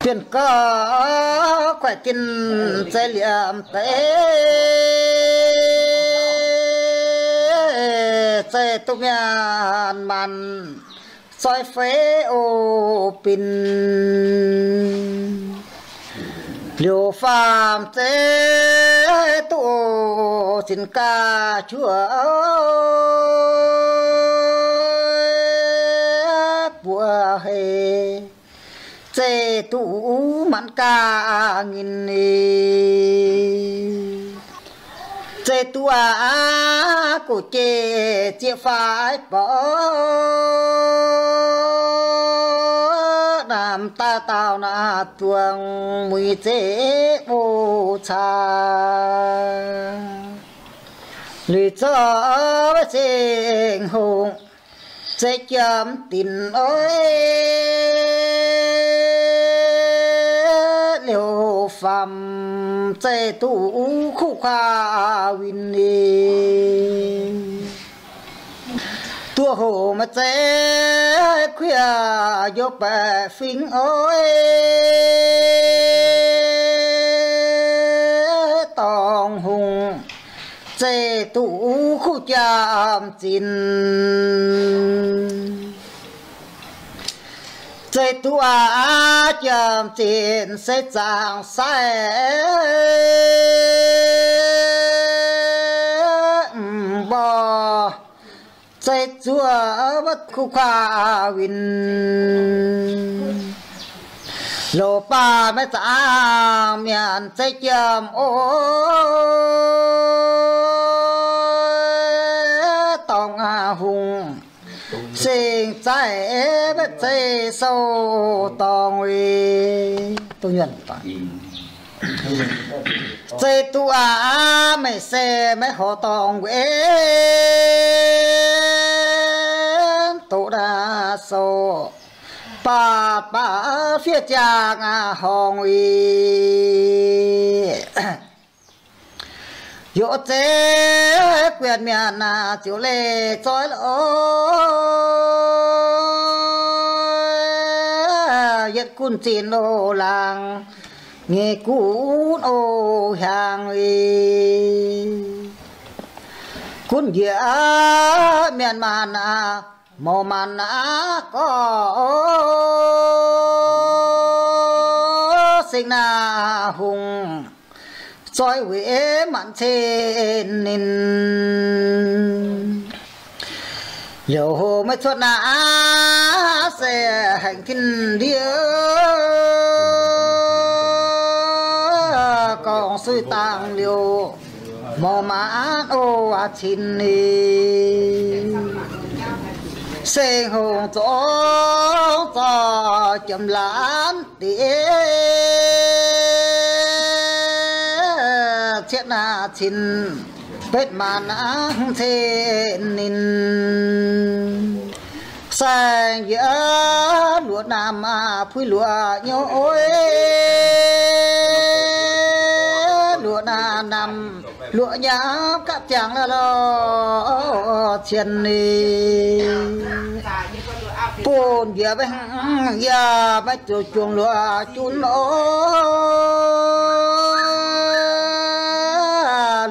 tiền có quẻ tiền sẽ liệm tế sẽ tụi nhàn màn soi phế ô pin liều phàm tế tụ xin ca chúa bùa hề chế tụ mặn ca nghìn chế tụ của chế chia phải bỏ làm ta tao na tuồng mùi chế ô cha lì cho với sinh hùng chế chấm tin ơi liều phàm chế tụ khu khoa win tua hồ mà chế khuya vô bè phình ơi tòng hùng chế tụ khu chạm chín chế tụ chạm chín sẽ chẳng sai bò chế chúa bất khu khoa win lô ba mấy ta miền chế chạm ô tòng hùng sinh trái bất chế sâu tòng uy tôi nhận chế tu mấy xe mấy họ tòng uy tu đa sâu ba phía cha hồng uy dỗ chế quyền miền chiếu lệ trói lỗi hiện cun chín ô làng nghe cún ô hàng uy cun dĩa miền màn mồ màn có sinh na hùng soi huế mặn trên nên dầu hồ mới xuất na sẽ hành thiên địa còn suy tàng liều mò mãn ô chín sinh hồn cho chấm lán tía chết na chín bết màn áng thế nín sang giữa lúa nam phui lúa nhô ôi lúa nam lúa nhá các chàng là lo chiên đi bồn giờ bé giờ bé chuồng lúa chun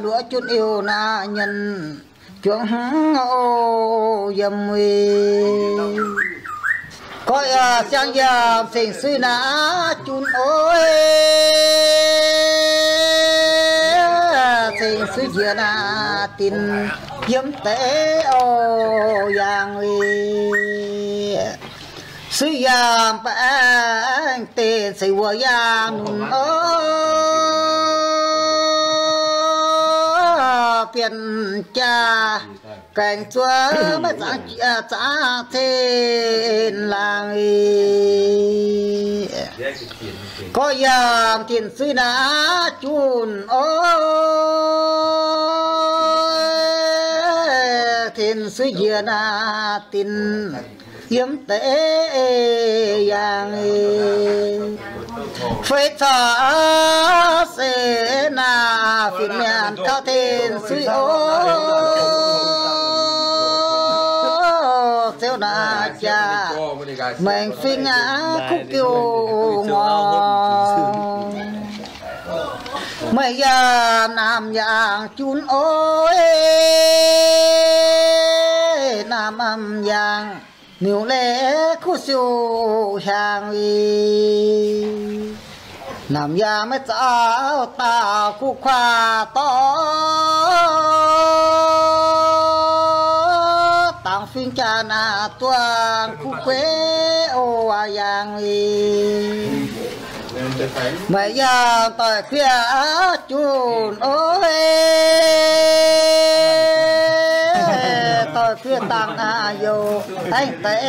lúa chun yêu na nhân chuồng ô dầm uy coi sang giờ sinh suy na chun ôi sinh suy giờ na tin yếm tế ô giang uy suy giang bang tên xây vừa giang phiền cha cảnh chúa mới trả tên làng có giang tiền suy na chun thiên suy giờ na tin yếm tế yang phê thọ sẽ na phiền miền cao thiên suy theo na cha mình phi ngã khúc kiều ngò mấy giờ nam giang chun ôi nam âm giang nếu lẽ khu siêu hàng đi nam giang mới cháu ta khu khoa to tàng phiên cha na tuang khu quê ô à giang đi mấy giờ tôi khuya chun ôi tôi khuya tăng vô anh tế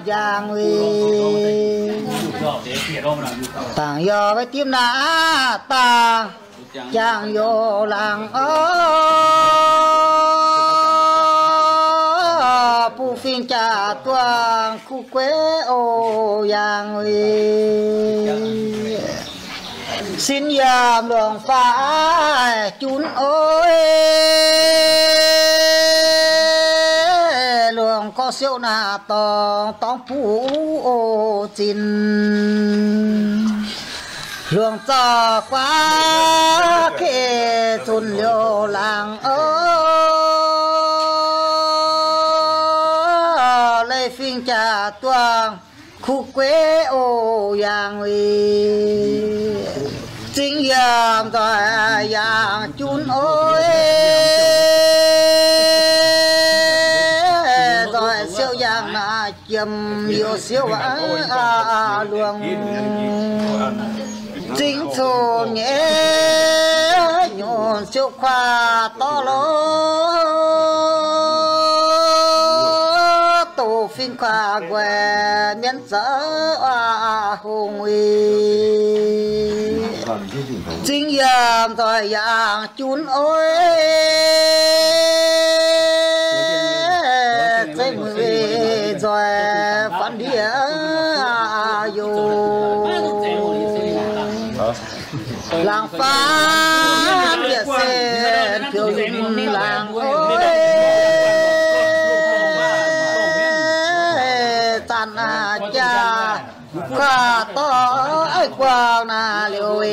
giang huy tăng vô với tim nã tăng giang vô làng pu phiên trà tuang khu quê ô giang huy xin dòm luồng phá chun ôi luồng có siêu nà tòng tòng phú ô chín luồng cho quá kê chun liều làng lấy phiên trà tuang khu quê ô giang huy chính giang rồi giang chun ôi rồi siêu giang là chìm yêu siêu luồng chính số nhé nhộn siêu khoa to lớn tổ phiên khoa què miễn dỡ hùng uy chính giang rồi giang chun ôi dây mười rồi phản địa vô làng phá địa sen kiều linh làng ôi tan cha qua to ai qua na liều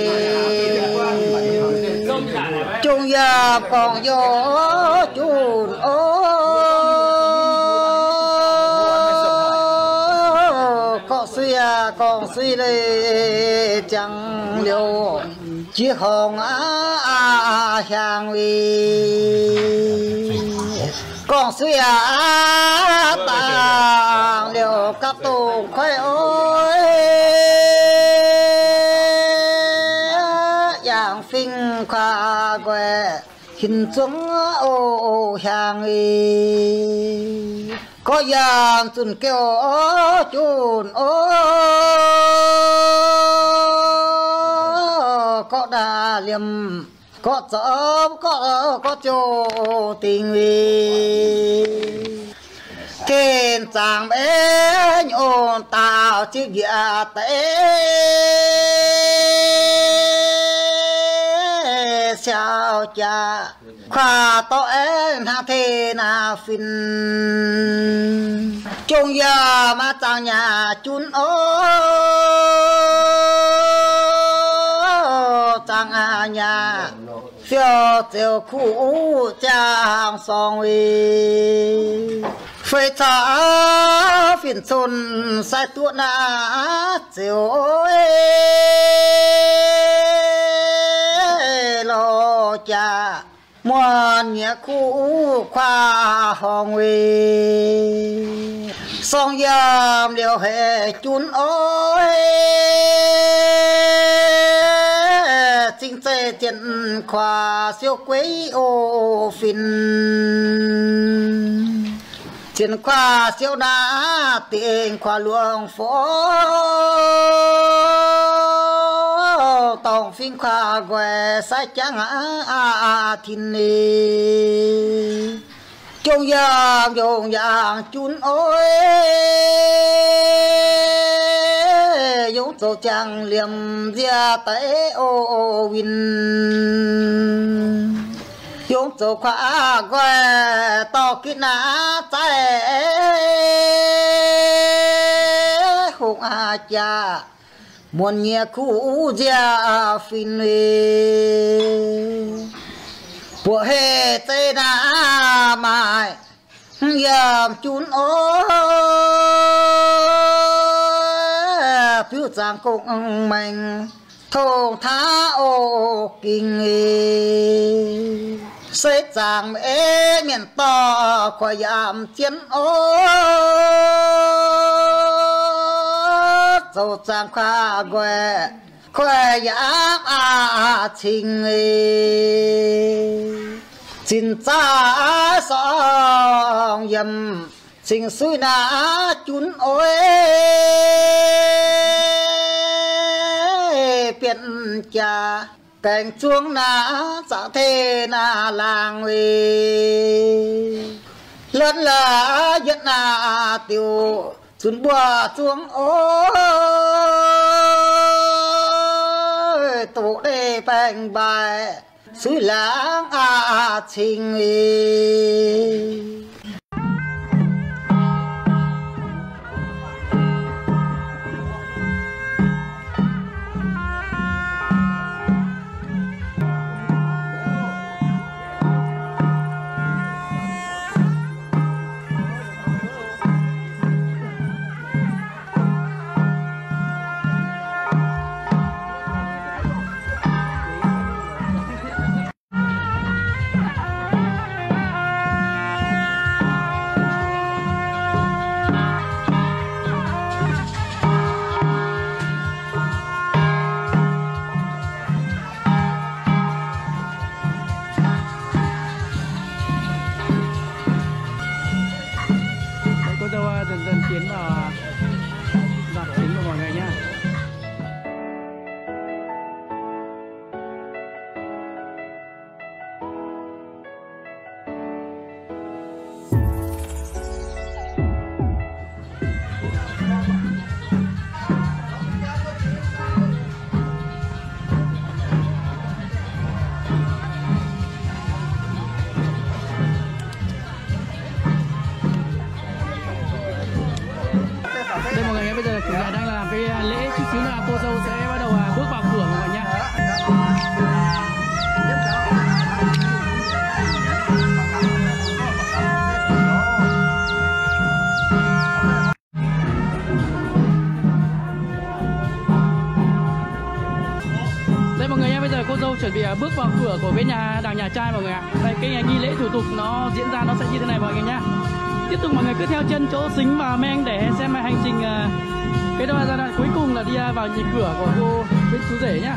chung gia còn vô chun ô con suy lê chẳng liều chiếc hồng hàng huy con suy tàng liều các tù khơi ôi dạng phinh khoa què hình xuống ô hàng huy có giang chun kêu chun ô có đà liềm có chớp có chỗ tình huy kênh chàng bé nhộn tạo chiếc ghia tế sao cha khoa to em hạ thế na phìn chung giờ mà chàng nhà chun ô chàng nhà phiêu tiêu khu chàng song huy phơi thả phiền xuân sai tuột na chiều lo cha muôn nhẹ khu khoa hồng huy song yam điều hệ chun ôi chính chế tiền khoa siêu quấy ô phìn tiền khoa siêu na tiền khoa luồng phố tổng phim khoa què sai chẳng thiên ni chung giang chun ôi dũng tổ chẳng liềm dia tế ô win dũng tổ khoa què to kít na trái hùng cha muôn nhẹ cũ gia phin bộ hệ tây na mãi yam chun ô phiêu giang cùng mình thong thá ô kinh xây giang mẹ miền to qua yam chiến ô dâu giang khoa quê khoe yam trình xin cha song yam xin suy na chun ôi biển cha cành chuông na dạ thế na làng lớn là nhất na tiêu chun bùa chuông ôi tổ đề bành bài suy lãng trình dần dần tiến vào đoạn chính của mọi người nhé. Đây mọi người nghe, bây giờ chúng ta đang làm cái lễ chút xíu là cô dâu sẽ bắt đầu bước vào cửa mọi người nhé. Đây mọi người nhé, bây giờ cô dâu chuẩn bị bước vào cửa của bên đằng nhà trai mọi người ạ. Đây cái nghi lễ thủ tục nó diễn ra nó sẽ như thế này mọi người nhé. Tiếp tục mọi người cứ theo chân chỗ Sính và Meng để xem hành trình cái giai đoạn cuối cùng là đi vào nhịp cửa của cô bên chú rể nhá.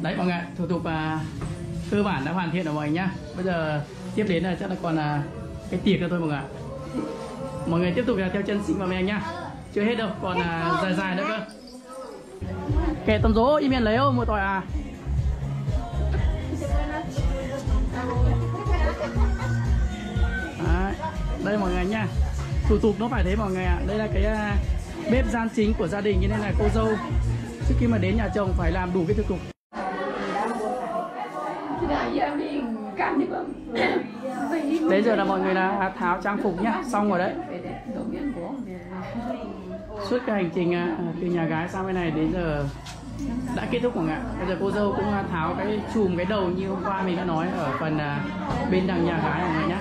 Đấy mọi người, thủ tục cơ bản đã hoàn thiện rồi mọi người nhá. Bây giờ tiếp đến là chắc là còn cái tiệc nữa thôi mọi người ạ. Mọi người tiếp tục là theo chân Sinh và mẹ nhá. Chưa hết đâu, còn dài dài nữa cơ. Kẻ tầm dỗ im miền lấy ô một tỏi à. Đấy, đây mọi người nha. Thủ tục nó phải thế mọi người ạ. Đây là cái bếp gian chính của gia đình, cho nên là cô dâu trước khi mà đến nhà chồng phải làm đủ cái thủ tục. Đấy giờ là mọi người là tháo trang phục nhá, xong rồi đấy. Suốt cái hành trình từ nhà gái sang bên này đến giờ đã kết thúc mọi người ạ. Bây giờ cô dâu cũng tháo cái chùm cái đầu như hôm qua mình đã nói ở phần bên đằng nhà gái mọi người nhá.